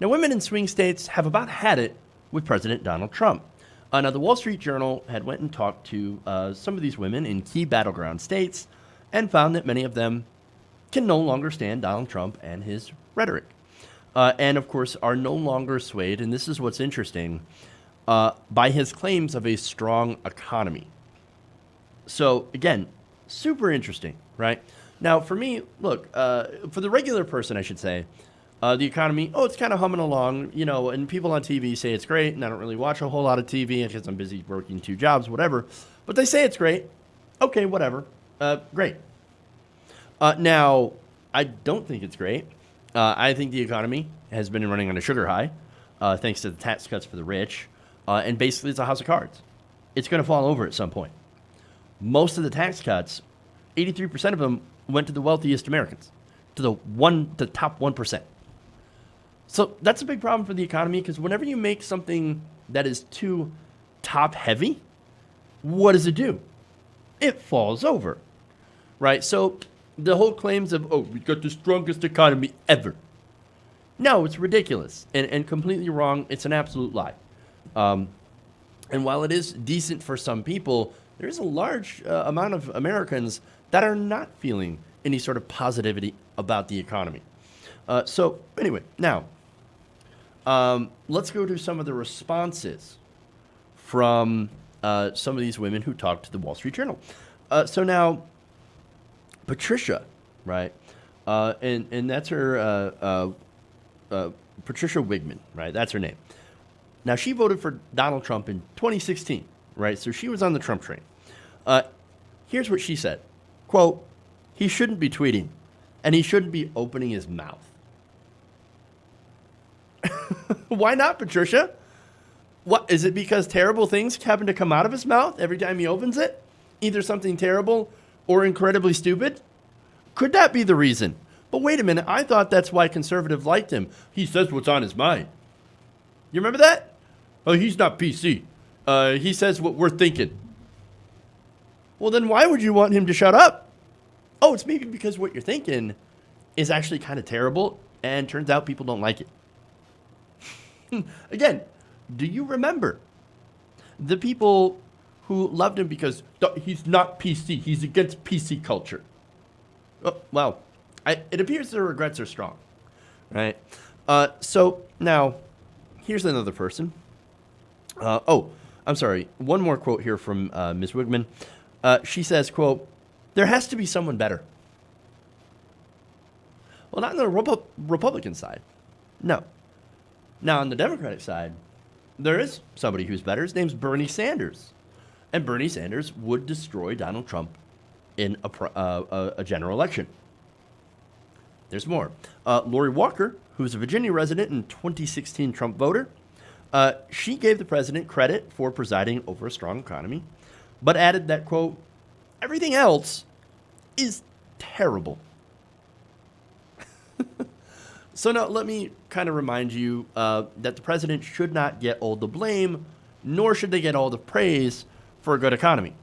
Now, women in swing states have about had it with President Donald Trump. Now, the Wall Street Journal had went and talked to some of these women in key battleground states and found that many of them can no longer stand Donald Trump and his rhetoric. And, of course, are no longer swayed, and this is what's interesting, by his claims of a strong economy. So, again, super interesting, right? Now, for me, look, for the regular person, I should say, the economy, it's kind of humming along, and people on TV say it's great, and I don't really watch a whole lot of TV because I'm busy working 2 jobs, whatever. But they say it's great. Okay, whatever. Great. Now, I don't think it's great. I think the economy has been running on a sugar high, thanks to the tax cuts for the rich. And basically, it's a house of cards. It's going to fall over at some point. Most of the tax cuts, 83% of them went to the wealthiest Americans, to the top 1%. So that's a big problem for the economy because whenever you make something that is too top heavy, what does it do? It falls over, right? So the whole claims of, we got the strongest economy ever. No, it's ridiculous and completely wrong. It's an absolute lie. And while it is decent for some people, there is a large amount of Americans that are not feeling any sort of positivity about the economy. So anyway, now, let's go to some of the responses from some of these women who talked to the Wall Street Journal. So now, Patricia, right, and that's her, Patricia Wigman, right, that's her name. Now, she voted for Donald Trump in 2016, right, so she was on the Trump train. Here's what she said, quote, "He shouldn't be tweeting, and he shouldn't be opening his mouth." Why not, Patricia? What is it, because terrible things happen to come out of his mouth every time he opens it? Either something terrible or incredibly stupid? Could that be the reason? But wait a minute, I thought that's why conservatives liked him. He says what's on his mind. You remember that? Oh, he's not PC. He says what we're thinking. Well, then why would you want him to shut up? Oh, it's maybe because what you're thinking is actually kind of terrible, and turns out people don't like it. Again, do you remember the people who loved him because he's not PC, he's against PC culture? Oh, well, it appears their regrets are strong, right? So now, here's another person. I'm sorry. One more quote here from Ms. Wigman. She says, quote, "There has to be someone better." Well, not on the Republican side. No. Now, on the Democratic side, there is somebody who's better. His name's Bernie Sanders. And Bernie Sanders would destroy Donald Trump in a general election. There's more. Lori Walker, who's a Virginia resident and 2016 Trump voter, she gave the president credit for presiding over a strong economy, but added that, quote, "Everything else is terrible." So now let me kind of remind you that the president should not get all the blame, nor should they get all the praise for a good economy.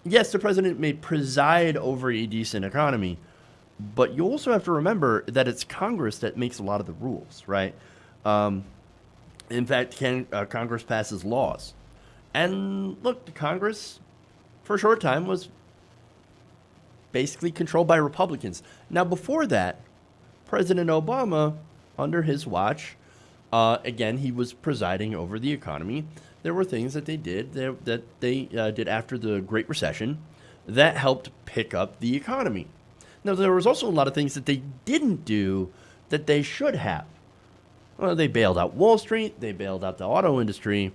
Yes, the president may preside over a decent economy, but you also have to remember that it's Congress that makes a lot of the rules, right? In fact, Congress passes laws. And look, the Congress, for a short time, was basically controlled by Republicans. Now, before that, President Obama, under his watch, again, he was presiding over the economy. There were things that they did did after the Great Recession that helped pick up the economy. Now, there was also a lot of things that they didn't do that they should have. Well, they bailed out Wall Street, they bailed out the auto industry,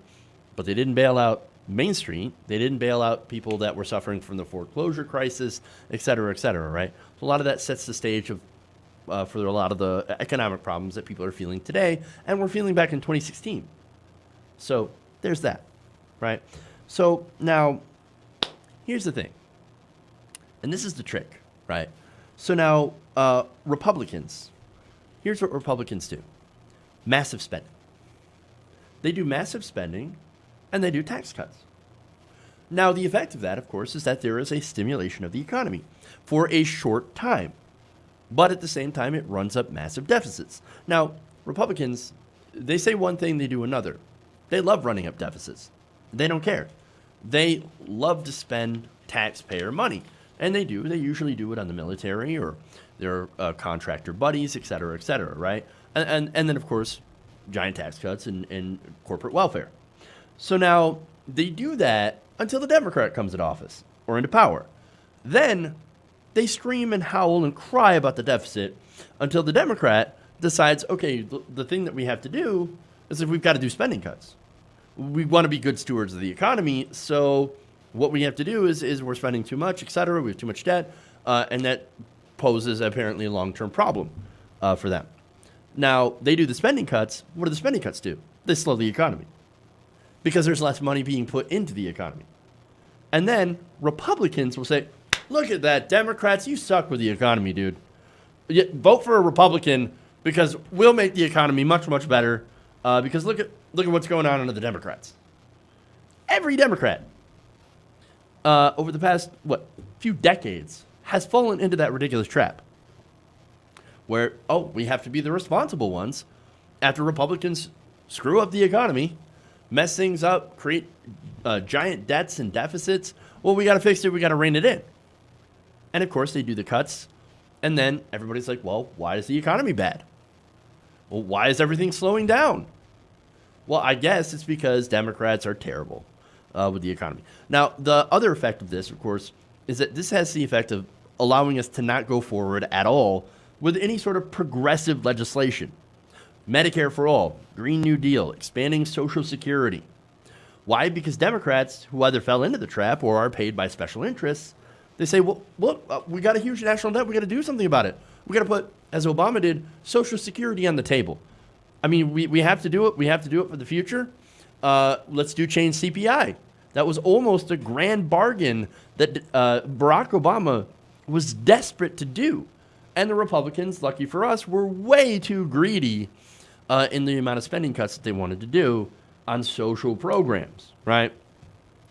but they didn't bail out Main Street. They didn't bail out people that were suffering from the foreclosure crisis, et cetera, right? So a lot of that sets the stage for a lot of the economic problems that people are feeling today, and we're feeling back in 2016. So there's that, right? So now, here's the thing, and this is the trick, right? So now, Republicans, here's what Republicans do. Massive spending. They do massive spending, and they do tax cuts. Now, the effect of that, of course, is that there is a stimulation of the economy for a short time. But at the same time, it runs up massive deficits. Now, Republicans, they say one thing, they do another. They love running up deficits. They don't care. They love to spend taxpayer money. And they do. They usually do it on the military or their contractor buddies, et cetera, right? And then, of course, giant tax cuts and corporate welfare. So now they do that until the Democrat comes into office or into power. Then they scream and howl and cry about the deficit until the Democrat decides, okay, the thing that we have to do is if we've got to do spending cuts. We want to be good stewards of the economy, so what we have to do is we're spending too much, et cetera. We have too much debt, and that poses apparently a long-term problem for them. Now, they do the spending cuts. What do the spending cuts do? They slow the economy because there's less money being put into the economy. And then Republicans will say, look at that, Democrats, you suck with the economy, dude. Vote for a Republican because we'll make the economy much, much better because look at what's going on under the Democrats. Every Democrat over the past, few decades has fallen into that ridiculous trap where, we have to be the responsible ones after Republicans screw up the economy, mess things up, create giant debts and deficits. Well, we got to fix it. We got to rein it in. And, of course, they do the cuts. And then everybody's like, well, why is the economy bad? Well, why is everything slowing down? Well, I guess it's because Democrats are terrible with the economy. Now, the other effect of this, of course, is that this has the effect of allowing us to not go forward at all with any sort of progressive legislation. Medicare for all, Green New Deal, expanding Social Security. Why? Because Democrats, who either fell into the trap or are paid by special interests, they say, well, look, we got a huge national debt. We got to do something about it. We got to put, as Obama did, Social Security on the table. I mean, we have to do it. We have to do it for the future. Let's change CPI. That was almost a grand bargain that Barack Obama was desperate to do. And the Republicans, lucky for us, were way too greedy in the amount of spending cuts that they wanted to do on social programs, right?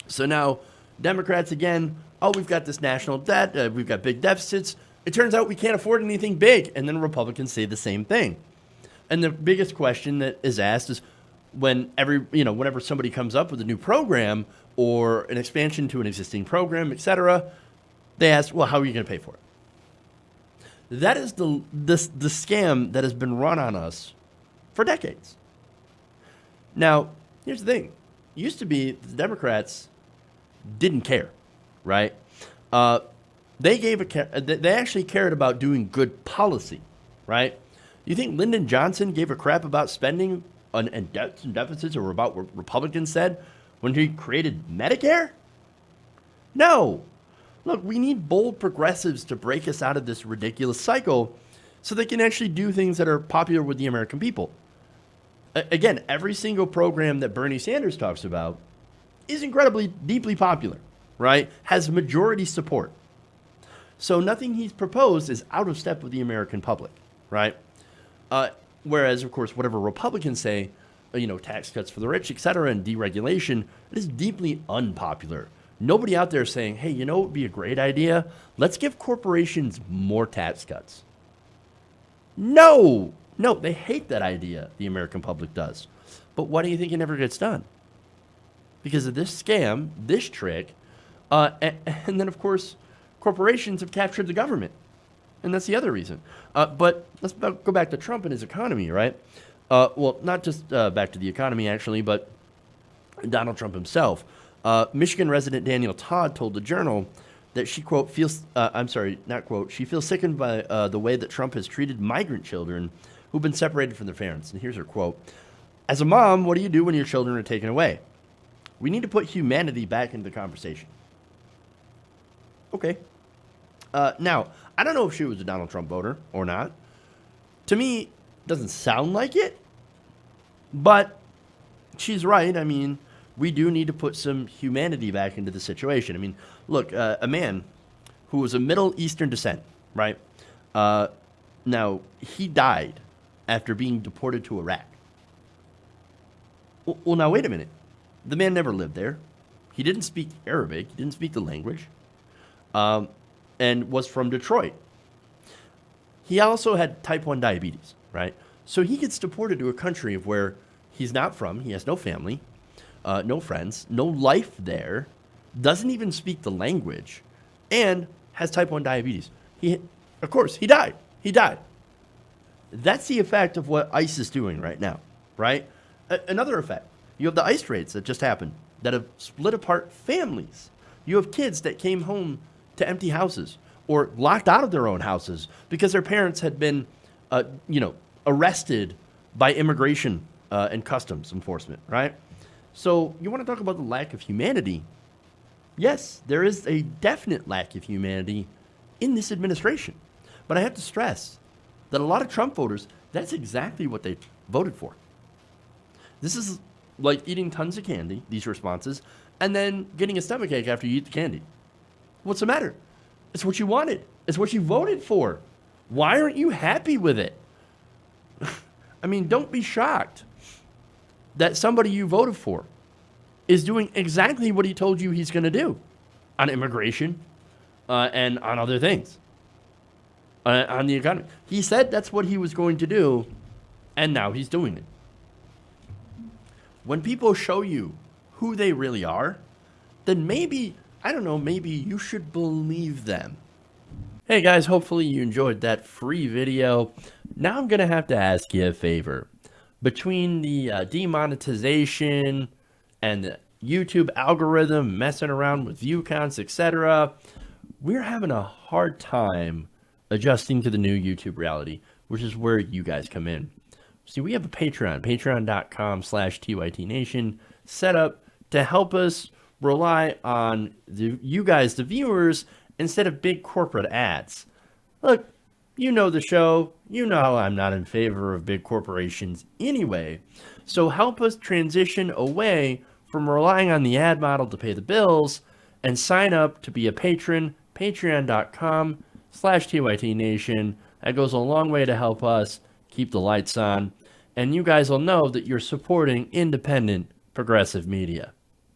So now Democrats, again, we've got this national debt. We've got big deficits. It turns out we can't afford anything big. And then Republicans say the same thing. And the biggest question that is asked is whenever somebody comes up with a new program or an expansion to an existing program, et cetera, they ask, well, how are you going to pay for it? That is the scam that has been run on us for decades. Now, here's the thing. It used to be the Democrats didn't care, right? They actually cared about doing good policy, right? You think Lyndon Johnson gave a crap about spending and debts and deficits or about what Republicans said when he created Medicare? No. Look, we need bold progressives to break us out of this ridiculous cycle so they can actually do things that are popular with the American people. Again, every single program that Bernie Sanders talks about is incredibly, deeply popular, right? Has majority support. So nothing he's proposed is out of step with the American public, right? Whereas, of course, whatever Republicans say, tax cuts for the rich, et cetera, and deregulation, it is deeply unpopular. Nobody out there is saying, hey, what would be a great idea? Let's give corporations more tax cuts. No, they hate that idea, the American public does. But why do you think it never gets done? Because of this scam, this trick, and then, of course, corporations have captured the government. And that's the other reason. But let's go back to Trump and his economy, right? Well, not just back to the economy, actually, but Donald Trump himself. Michigan resident Daniel Todd told the Journal that she, quote, she feels sickened by the way that Trump has treated migrant children who've been separated from their parents. And here's her quote. As a mom, what do you do when your children are taken away? We need to put humanity back into the conversation. Okay. Now, I don't know if she was a Donald Trump voter or not. To me, it doesn't sound like it. But she's right. I mean, we do need to put some humanity back into the situation. I mean, look, a man who was of Middle Eastern descent, right? Now, he died after being deported to Iraq. Well, now, wait a minute. The man never lived there. He didn't speak Arabic. He didn't speak the language. And was from Detroit. He also had type 1 diabetes, right? So he gets deported to a country of where he's not from. He has no family, no friends, no life there, doesn't even speak the language, and has type 1 diabetes. Of course, he died. He died. That's the effect of what ICE is doing right now, right? Another effect, you have the ICE raids that just happened that have split apart families. You have kids that came home to empty houses or locked out of their own houses because their parents had been, arrested by immigration and customs enforcement, right? So you want to talk about the lack of humanity? Yes, there is a definite lack of humanity in this administration. But I have to stress that a lot of Trump voters, that's exactly what they voted for. This is like eating tons of candy, these responses, and then getting a stomachache after you eat the candy. What's the matter? It's what you wanted. It's what you voted for. Why aren't you happy with it? I mean, don't be shocked that somebody you voted for is doing exactly what he told you he's going to do on immigration and on other things, on the economy. He said that's what he was going to do, and now he's doing it. When people show you who they really are, then maybe, I don't know, maybe you should believe them. Hey guys, hopefully you enjoyed that free video. Now I'm going to have to ask you a favor. Between the demonetization and the YouTube algorithm messing around with view counts, etc., we're having a hard time adjusting to the new YouTube reality, which is where you guys come in. See, we have a Patreon, patreon.com/TYTNation, set up to help us rely on you guys, the viewers, instead of big corporate ads. Look, you know the show. You know I'm not in favor of big corporations anyway. So help us transition away from relying on the ad model to pay the bills and sign up to be a patron, patreon.com/TYTNation. That goes a long way to help us keep the lights on. And you guys will know that you're supporting independent progressive media.